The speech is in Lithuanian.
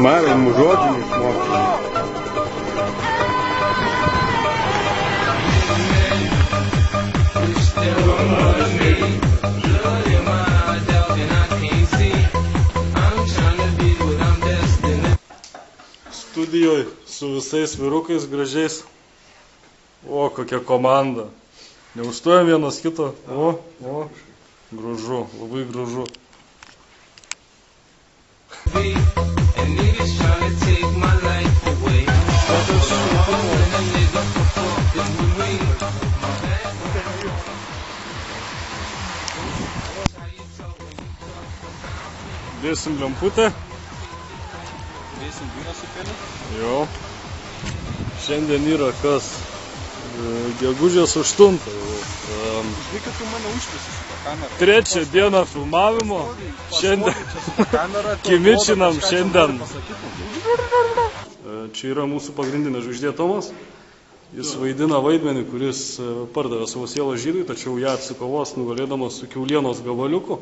Marim žodžių išmokti. Studijoje su visais vyrukais gražiais. O, kokia komanda. Neužstojam vienas kito. O, gražu, labai gražu. Dėsim lemputę. Dėsim vyną su pėliu. Jo. Šiandien yra kas? Gegužės 8. Žinai, kad tu mane užpisi šitą kamerą. Trečią dieną filmavimo. Šiandien kimičinam šiandien. Čia yra mūsų pagrindinė žvaigždė Tomas. Jis vaidina vaidmenį, kuris pardavė savo sielą žydui, tačiau ją atsikovos nugalėdamas su kiaulienos gabaliuku.